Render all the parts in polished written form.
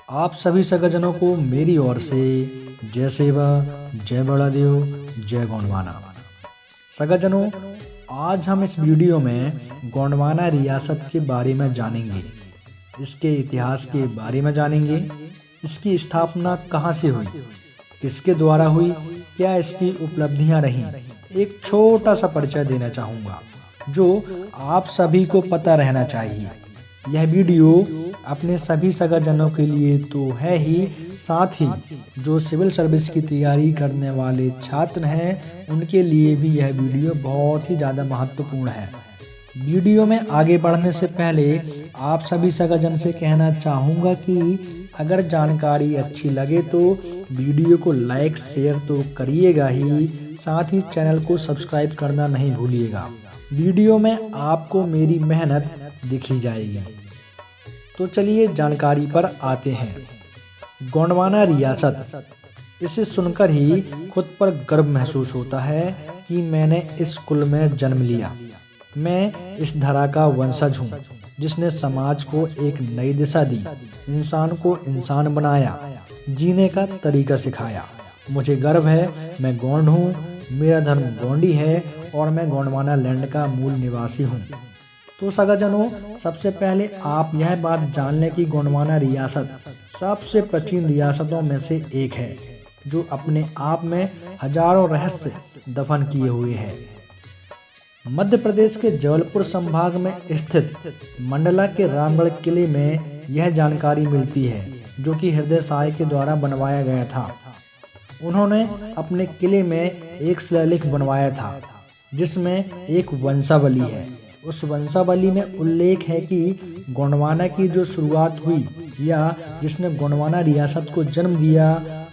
आप सभी सगाजनों को मेरी ओर से जय सेवा, जय बड़ादेव, जय गोंडवाना। सगाजनों, आज हम इस वीडियो में गोंडवाना रियासत के बारे में जानेंगे, इसके इतिहास के बारे में जानेंगे, इसकी स्थापना कहाँ से हुई, किसके द्वारा हुई, क्या इसकी उपलब्धियां रहीं। एक छोटा सा परिचय देना चाहूँगा जो आप सभी को पता रहना चाहिए। यह वीडियो अपने सभी सगाजनों के लिए तो है ही, साथ ही जो सिविल सर्विस की तैयारी करने वाले छात्र हैं उनके लिए भी यह वीडियो बहुत ही ज़्यादा महत्वपूर्ण है। वीडियो में आगे बढ़ने से पहले आप सभी सगाजन से कहना चाहूँगा कि अगर जानकारी अच्छी लगे तो वीडियो को लाइक शेयर तो करिएगा ही, साथ ही चैनल को सब्सक्राइब करना नहीं भूलिएगा। वीडियो में आपको मेरी मेहनत दिखी जाएगी। तो चलिए जानकारी पर आते हैं। गोंडवाना रियासत, इसे सुनकर ही खुद पर गर्व महसूस होता है कि मैंने इस कुल में जन्म लिया। मैं इस धरा का वंशज हूँ जिसने समाज को एक नई दिशा दी, इंसान को इंसान बनाया, जीने का तरीका सिखाया। मुझे गर्व है, मैं गोंड हूँ, मेरा धर्म गोंडी है और मैं गोंडवाना लैंड का मूल निवासी हूँ। तो सगाजनों, सबसे पहले आप यह बात जान लें कि गोंडवाना रियासत सबसे प्राचीन रियासतों में से एक है जो अपने आप में हजारों रहस्य दफन किए हुए है। मध्य प्रदेश के जबलपुर संभाग में स्थित मंडला के रामगढ़ किले में यह जानकारी मिलती है, जो कि हृदय शाह के द्वारा बनवाया गया था। उन्होंने अपने किले में एक शिलालेख बनवाया था जिसमें एक वंशावली है। उस वंशावली में उल्लेख है कि गोंडवाना की जो शुरुआत हुई या जिसने गोंडवाना रियासत को जन्म दिया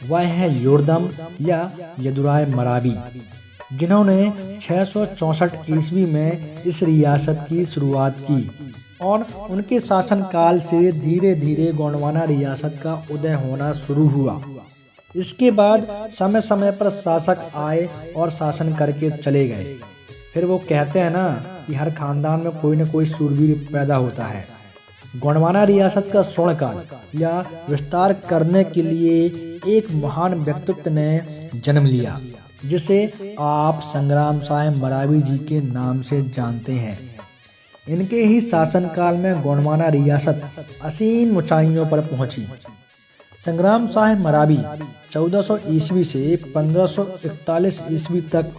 वह है योरदम या यदुराय मरावी, जिन्होंने 664 ईस्वी में इस रियासत की शुरुआत की और उनके शासनकाल से धीरे धीरे गोंडवाना रियासत का उदय होना शुरू हुआ। इसके बाद समय समय पर शासक आए और शासन करके चले गए। फिर वो कहते हैं ना कि हर खानदान में कोई न कोई शूरवीर पैदा होता है। गोंडवाना रियासत का स्वर्णकाल या विस्तार करने के लिए एक महान व्यक्तित्व ने जन्म लिया जिसे आप संग्राम शाह मरावी जी के नाम से जानते हैं। इनके ही शासनकाल में गोंडवाना रियासत असीम ऊंचाइयों पर पहुंची। संग्राम शाह मरावी 1400 ईस्वी से 1541 ईस्वी तक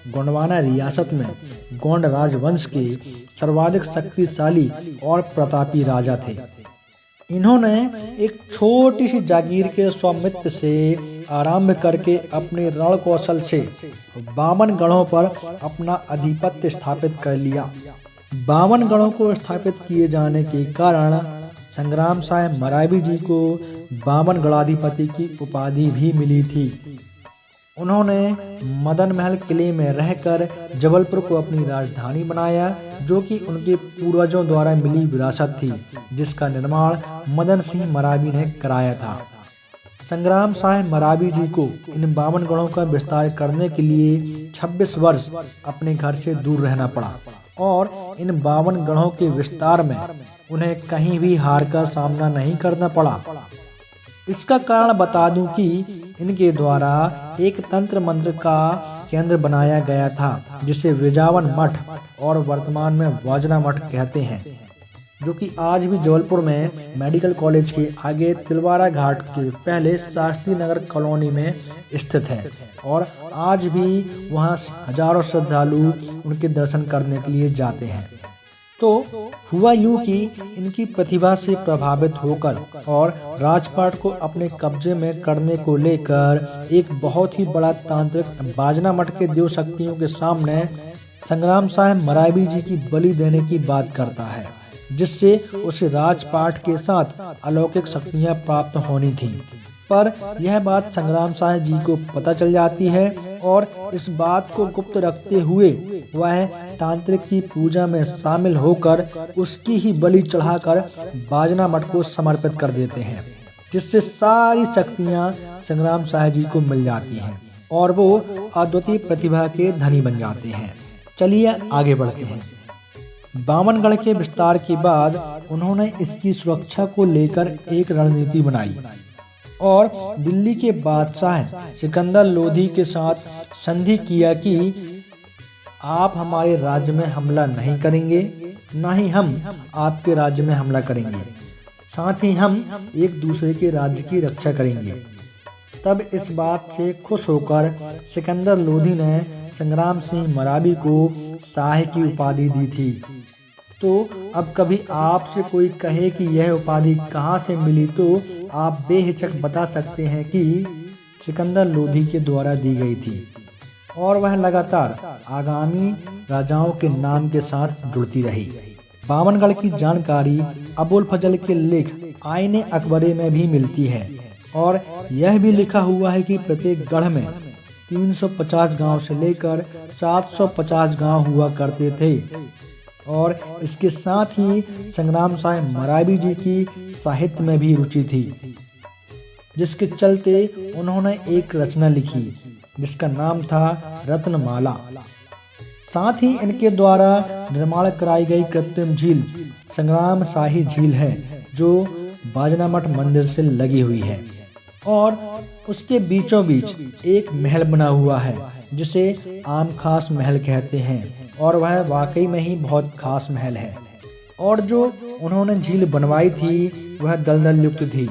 गोंडवाना रियासत में गोंड राजवंश के सर्वाधिक शक्तिशाली और प्रतापी राजा थे। इन्होंने एक छोटी सी जागीर के स्वामित्व से आरंभ करके अपने रण कौशल से 52 गढ़ों पर अपना आधिपत्य स्थापित कर लिया। 52 गढ़ों को स्थापित किए जाने के कारण संग्राम शाह मरावी जी को 52 गढ़ाधिपति की उपाधि भी मिली थी। उन्होंने मदन महल किले में रहकर जबलपुर को अपनी राजधानी बनाया, जो कि उनके पूर्वजों द्वारा मिली विरासत थी, जिसका निर्माण मदन सिंह मरावी ने कराया था। संग्राम शाह मरावी जी को इन 52 गढ़ों का विस्तार करने के लिए 26 वर्ष अपने घर से दूर रहना पड़ा और इन 52 गढ़ों के विस्तार में उन्हें कहीं भी हार का सामना नहीं करना पड़ा। इसका कारण बता दूं कि इनके द्वारा एक तंत्र मंत्र का केंद्र बनाया गया था जिसे वृंदावन मठ और वर्तमान में वाजना मठ कहते हैं, जो कि आज भी जबलपुर में मेडिकल कॉलेज के आगे तिलवारा घाट के पहले शास्त्री नगर कॉलोनी में स्थित है और आज भी वहां हजारों श्रद्धालु उनके दर्शन करने के लिए जाते हैं। तो हुआ यूं कि इनकी प्रतिभा से प्रभावित होकर और राजपाट को अपने कब्जे में करने को लेकर एक बहुत ही बड़ा तांत्रिक बाजना मठ के देव शक्तियों के सामने संग्राम शाह मरावी जी की बलि देने की बात करता है, जिससे उसे राजपाट के साथ अलौकिक शक्तियां प्राप्त होनी थी। पर यह बात संग्राम शाह जी को पता चल जाती है और इस बात को गुप्त रखते हुए वह तांत्रिक की पूजा में शामिल होकर उसकी ही बलि चढ़ाकर बाजना मठ को समर्पित कर देते हैं, जिससे सारी शक्तियां संग्राम शाह जी को मिल जाती हैं और वो अद्वितीय प्रतिभा के धनी बन जाते हैं। चलिए आगे बढ़ते हैं। 52 गढ़ के विस्तार के बाद उन्होंने इसकी सुरक्षा को लेकर एक रणनीति बनाई और दिल्ली के बादशाह सिकंदर लोधी के साथ संधि किया कि आप हमारे राज्य में हमला नहीं करेंगे, ना ही हम आपके राज्य में हमला करेंगे, साथ ही हम एक दूसरे के राज्य की रक्षा करेंगे। तब इस बात से खुश होकर सिकंदर लोधी ने संग्राम सिंह मरावी को शाह की उपाधि दी थी। तो अब कभी आपसे कोई कहे कि यह उपाधि कहाँ से मिली, तो आप बेहिचक बता सकते हैं कि सिकंदर लोधी के द्वारा दी गई थी और वह लगातार आगामी राजाओं के नाम के साथ जुड़ती रही। बावनगढ़ की जानकारी अबुल फजल के लेख आईने अकबरी में भी मिलती है और यह भी लिखा हुआ है कि प्रत्येक गढ़ में 350 गांव से लेकर 750 गांव हुआ करते थे और इसके साथ ही संग्राम साहिब मरावी जी की साहित्य में भी रुचि थी, जिसके चलते उन्होंने एक रचना लिखी जिसका नाम था रत्नमाला। साथ ही इनके द्वारा निर्माण कराई गई कृत्रिम झील संग्राम शाही झील है, जो बाजनामठ मंदिर से लगी हुई है और उसके बीचों बीच एक महल बना हुआ है जिसे आम खास महल कहते हैं और वह वाकई में ही बहुत खास महल है। और जो उन्होंने झील बनवाई थी वह दलदल युक्त थी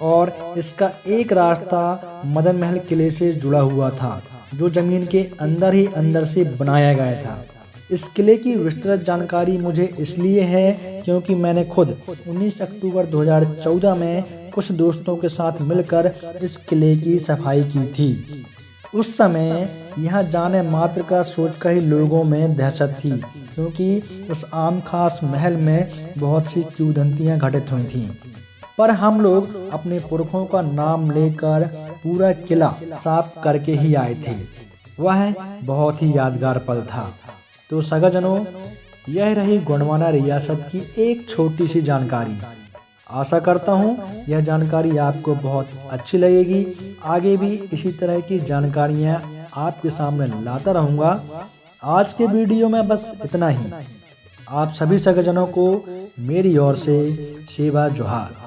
और इसका एक रास्ता मदन महल किले से जुड़ा हुआ था, जो जमीन के अंदर ही अंदर से बनाया गया था। इस किले की विस्तृत जानकारी मुझे इसलिए है क्योंकि मैंने खुद 19 अक्टूबर 2014 में कुछ दोस्तों के साथ मिलकर इस किले की सफाई की थी। उस समय यहाँ जाने मात्र का सोचकर ही लोगों में दहशत थी, क्योंकि उस आम खास महल में बहुत सी किंवदंतियाँ घटित हुई थीं। पर हम लोग अपने पुरखों का नाम लेकर पूरा किला साफ करके ही आए थे। वह बहुत ही यादगार पल था। तो सगाजनों, यह रही गोंडवाना रियासत की एक छोटी सी जानकारी। आशा करता हूँ यह जानकारी आपको बहुत अच्छी लगेगी। आगे भी इसी तरह की जानकारियाँ आपके सामने लाता रहूँगा। आज के वीडियो में बस इतना ही। आप सभी सगाजनों को मेरी ओर से सेवा जोहार।